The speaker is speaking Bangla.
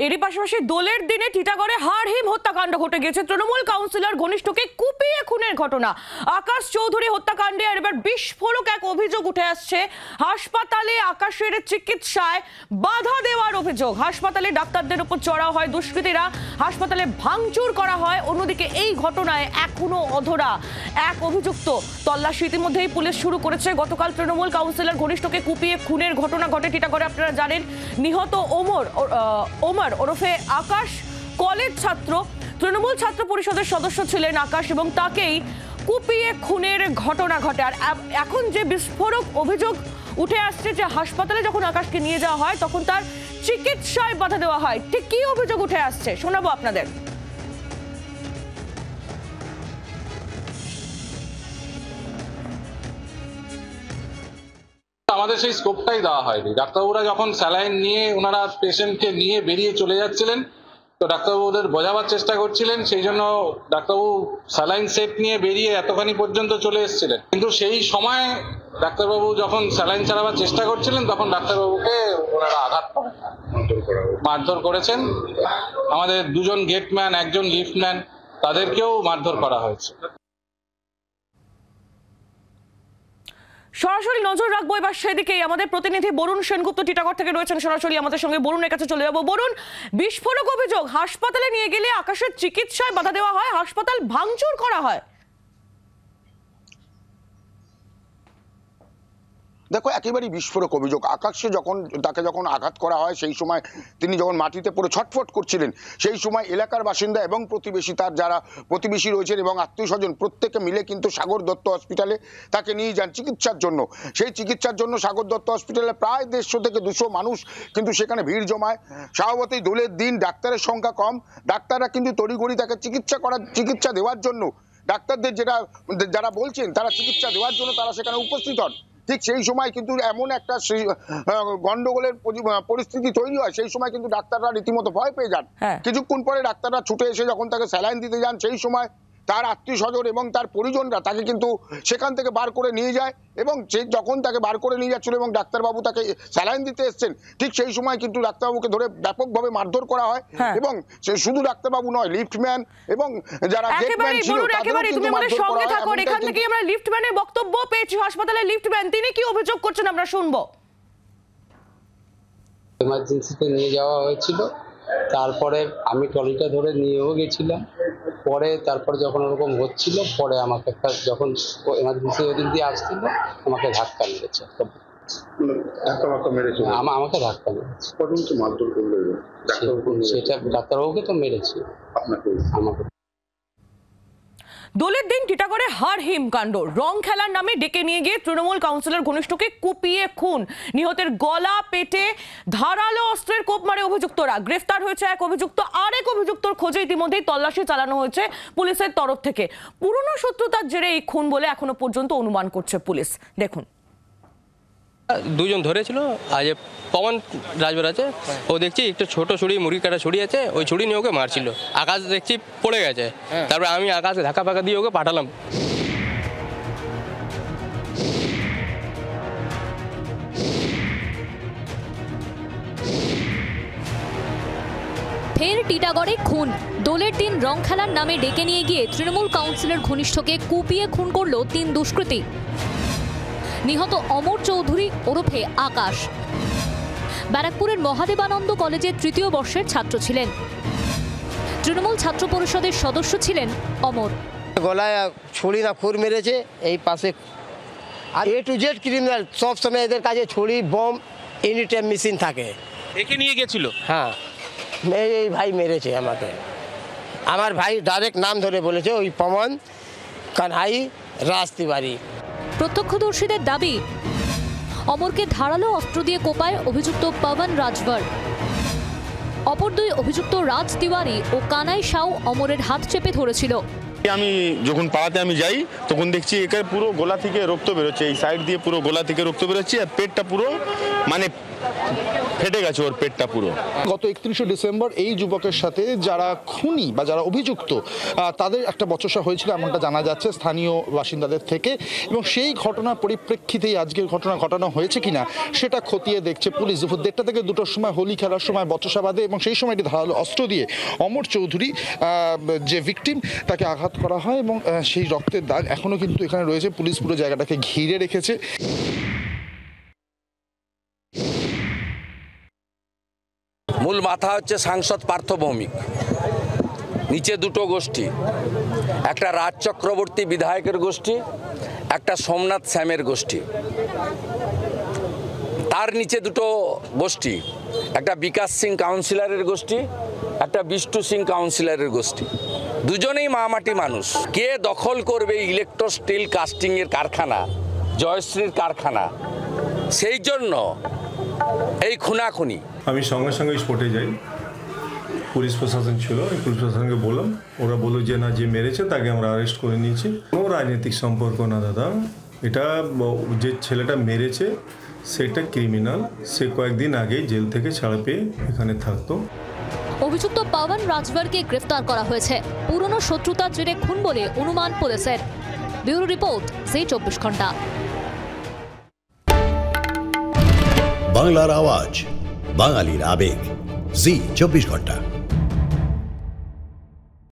এরই পাশাপাশি দোলের দিনে টিটাগড়ে হাড়হিম হত্যাকাণ্ড ঘটে গেছে। তৃণমূল কাউন্সিলর ঘনিষ্ঠকে কুপিয়ে খুনের ঘটনা। আকাশ চৌধুরী হত্যাকাণ্ডে এবার বিস্ফোরক এক অভিযোগ উঠে আসছে। হাসপাতালে আকাশের চিকিৎসায় বাধা দেওয়ার অভিযোগ। হাসপাতালে ডাক্তারদের উপর চড়াও হয় দুষ্কৃতীরা, হাসপাতালে ভাঙচুর করা হয়। অন্যদিকে এই ঘটনায় এখনো অধরা এক অভিযুক্ত। তল্লাশি ইতিমধ্যেই পুলিশ শুরু করেছে। গতকাল তৃণমূল কাউন্সিলর ঘনিষ্ঠকে কুপিয়ে খুনের ঘটনা ঘটে টিটাগড়ে। আপনারা জানেন, নিহত ওমর ওরফে আকাশ কলেজ ছাত্র, তৃণমূল ছাত্র পরিষদের সদস্য ছিলেন আকাশ, এবং তাকেই কুপিয়ে খুনের ঘটনা ঘটে। আর এখন যে বিস্ফোরক অভিযোগ উঠে আসছে যে হাসপাতালে যখন আকাশকে নিয়ে যাওয়া হয় তখন তার চিকিৎসায় বাধা দেওয়া হয়। ঠিক কি অভিযোগ উঠে আসছে শোনাবো আপনাদের। আমাদের সেই স্কোপটাই দেওয়া হয়নি। ডাক্তারবাবুরা যখন স্যালাইন নিয়ে ওনারা পেশেন্টকে নিয়ে বেরিয়ে চলে যাচ্ছিলেন, তো ডাক্তারবাবুদের বোঝাবার চেষ্টা করছিলেন, সেই জন্য ডাক্তারবাবু স্যালাইন সেট নিয়ে বেরিয়ে এতখানি পর্যন্ত চলে এসেছিলেন। কিন্তু সেই সময় ডাক্তারবাবু যখন স্যালাইন চালাবার চেষ্টা করছিলেন তখন ডাক্তারবাবুকে ওনারা আঘাত করেন, মারধর করেছেন। আমাদের দুজন গেটম্যান, একজন লিফটম্যান, তাদেরকেও মারধর করা হয়েছে। সরাসরি নজর রাখবো এবার সেদিকেই। আমাদের প্রতিনিধি বরুণ সেনগুপ্ত টিটাগড় থেকে রয়েছেন সরাসরি আমাদের সঙ্গে। বরুণের কাছে চলে যাবো। বরুণ, বিস্ফোরক অভিযোগ, হাসপাতালে নিয়ে গেলে আকাশের চিকিৎসায় বাধা দেওয়া হয়, হাসপাতাল ভাঙচুর করা হয়। দেখো, একেবারেই বিস্ফোরক অভিযোগ। আকাশে তাকে যখন আঘাত করা হয় সেই সময় তিনি যখন মাটিতে পড়ে ছটফট করছিলেন, সেই সময় এলাকার বাসিন্দা এবং প্রতিবেশী, তার যারা প্রতিবেশী রয়েছেন এবং আত্মীয় স্বজন, প্রত্যেকে মিলে কিন্তু সাগর দত্ত হসপিটালে তাকে নিয়ে যান চিকিৎসার জন্য। সেই চিকিৎসার জন্য সাগর দত্ত হসপিটালে প্রায় 150 থেকে 200 মানুষ কিন্তু সেখানে ভিড় জমায়। স্বভাবতই দোলের দিন, ডাক্তারের সংখ্যা কম, ডাক্তাররা কিন্তু তড়িঘড়ি তাকে চিকিৎসা দেওয়ার জন্য, ডাক্তারদের যারা বলছেন তারা চিকিৎসা দেওয়ার জন্য তারা সেখানে উপস্থিত হন। ঠিক সেই সময় কিন্তু এমন একটা গন্ডগোলের পরিস্থিতি তৈরি হয়। সেই সময় কিন্তু ডাক্তাররা রীতিমতো ভয় পেয়ে যান। কিছুক্ষণ পরে ডাক্তাররা ছুটে এসে যখন তাকে স্যালাইন দিতে যান, সেই সময় তার আত্মীয় স্বজন এবং তার পরিজনরা তাকে কিন্তু সেখান থেকে বার করে নিয়ে যায়। এবং যখন তাকে বার করে নিয়ে যাচ্ছিল এবং ডাক্তারবাবু তাকে স্যালাইন দিতে এসছেন, ঠিক সেই সময় কিন্তু ডাক্তারবাবুকে ধরে ব্যাপকভাবে মারধর করা হয়। এবং শুধু ডাক্তারবাবু নয়, লিফটম্যান এবং যারা গেটম্যান ছিল তাদেরও কিন্তু মারধর করা হয়। এখান থেকে আমরা লিফটম্যানের বক্তব্য পেয়েছি। হাসপাতালের লিফটম্যান তিনি কি অভিযোগ করছেন আমরা শুনবো। এমার্জেন্সিতে নিয়ে যাওয়া হয়েছিল, তারপরে আমি ট্রলিটা ধরে নিয়েও গেছিলাম। তারপরে যখন ওরকম হচ্ছিল, পরে আমাকে যখন এমার্জেন্সি ওদিক দিয়ে আসছিল আমাকে ধাক্কা মেরেছে। আমাকে ধাক্কা মেরেছে। সেটা ডাক্তারবাবুকে তো মেরেছে, আমাকে। দোলের দিন টিটাগড়ে হাড়হিম কাণ্ড। রং খেলার নামে ডেকে নিয়ে গিয়ে তৃণমূল কাউন্সিলর ঘনিষ্ঠকে কুপিয়ে খুন। নিহতের গলা পেটে ধারালো অস্ত্রের কোপ মারে অভিযুক্তরা। গ্রেফতার হয়েছে এক অভিযুক্ত। আরেক অভিযুক্তর খোঁজে ইতিমধ্যেই তল্লাশি চালানো হয়েছে পুলিশের তরফ থেকে। পুরনো শত্রুতার জেরে এই খুন বলে এখনো পর্যন্ত অনুমান করছে পুলিশ। দেখুন, দুজন ধরেছিল আজ পবন রাজবার আছে, ও দেখছি একটা ছোট ছুরি, মুরগি কাটা ছুরি আছে, ওই ছুরি নিয়ে ওকে মারছিল। আকাশ দেখছি পড়ে গেছে, তারপরে আমি আকাশে ধাক্কা ফাঁকা দিয়ে ওকে পাঠালাম। ফের টিটাগড়ে খুন। দোলের দিন রং খেলার নামে ডেকে নিয়ে গিয়ে তৃণমূল কাউন্সিলর ঘনিষ্ঠকে কুপিয়ে খুন করল 3 দুষ্কৃতী। নিহত অমর চৌধুরী ওরফে আকাশ ব্যারাকপুরের মহাদেবানন্দ কলেজের 3য় বর্ষের ছাত্র ছিলেন। তৃণমূল ছাত্র পরিষদের সদস্য ছিলেন অমর। গলায় ছুরি না খুর মেরেছে, এই পাশে। আর A to Z ক্রিমিনাল, সব সময় এদের কাছে ছুরি, বোম, এনি টাইম মেশিন থাকে। একে নিয়ে গেছিল। হ্যাঁ, এই ভাই মেরেছে আমাকে। আমার ভাই ডাইরেক্ট নাম ধরে বলেছে, ওই পবন কানহাই রাজ তিওয়ারি। প্রত্যক্ষদর্শীদের দাবি, অমরকে ধারালো অস্ত্র দিয়ে কোপায় অভিযুক্ত পবন রাজভর। অপর 2 অভিযুক্ত রাজ তিওয়ারি ও কানাই সাউ অমরের হাত চেপে ধরেছিল। আমি যখন পাড়াতে যাই তখন দেখছি এখানে পুরো গলা থেকে রক্ত বেরোচ্ছে, এই সাইড দিয়ে পুরো গলা থেকে রক্ত বেরোচ্ছে, আর পেটটা পুরো মানে ফেটে গেছে ওর পেটটা পুরো। গত 31শে ডিসেম্বর এই যুবকের সাথে যারা খুনি বা যারা অভিযুক্ত তাদের একটা বচসা হয়েছিল এমনটা জানা যাচ্ছে স্থানীয় বাসিন্দাদের থেকে, এবং সেই ঘটনার পরিপ্রেক্ষিতেই আজকের ঘটনা ঘটানো হয়েছে কিনা সেটা খতিয়ে দেখছে পুলিশ। দুপুর 1টা থেকে 2টোর সময় হোলি খেলার সময় বচসা বাঁধে এবং সেই সময়টি ধারালো অস্ত্র দিয়ে অমর চৌধুরী যে ভিকটিম তাকে আঘাত করা হয় এবং সেই রক্তের দাগ এখনো কিন্তু এখানে রয়েছে। পুলিশ পুরো জায়গাটাকে ঘিরে রেখেছে। মূল মাথা হচ্ছে সাংসদ পার্থ ভৌমিক, নিচে দুটো গোষ্ঠী, একটা রাজ চক্রবর্তী বিধায়কের গোষ্ঠী, একটা সোমনাথ শ্যামের গোষ্ঠী। তার নিচে দুটো গোষ্ঠী, একটা বিকাশ সিং কাউন্সিলরের গোষ্ঠী, একটা বিষ্টু সিং কাউন্সিলরের গোষ্ঠী। দুজনেই মামাটি মানুষ। কে দখল করবে ইলেকট্রো স্টিল কাস্টিংয়ের কারখানা, জয়শ্রীর কারখানা, সেই জন্য এই খুনাখুনি। আমি সঙ্গে সঙ্গে স্পটে যাই, পুলিশ প্রশাসন ছিল, পুলিশ প্রশাসনকে বললাম, ওরা বললো যে না, যে মেরেছে তাকে আমরা অ্যারেস্ট করে নিয়েছি। কোনো রাজনৈতিক সম্পর্ক না দাদা, এটা যে ছেলেটা মেরেছে সেটা ক্রিমিনাল, সে কয়েকদিন আগেই জেল থেকে ছাড়া পেয়ে এখানে থাকতো। অভিযুক্ত পাবন রাজভরকে গ্রেফতার করা হয়েছে পুরনো শত্রুতার জেরে খুন বলে অনুমান পুলিশের। ব্যুরো রিপোর্ট, জি 24 ঘন্টা। বাংলার আওয়াজ, বাঙালির আবেগ, জি 24 ঘন্টা।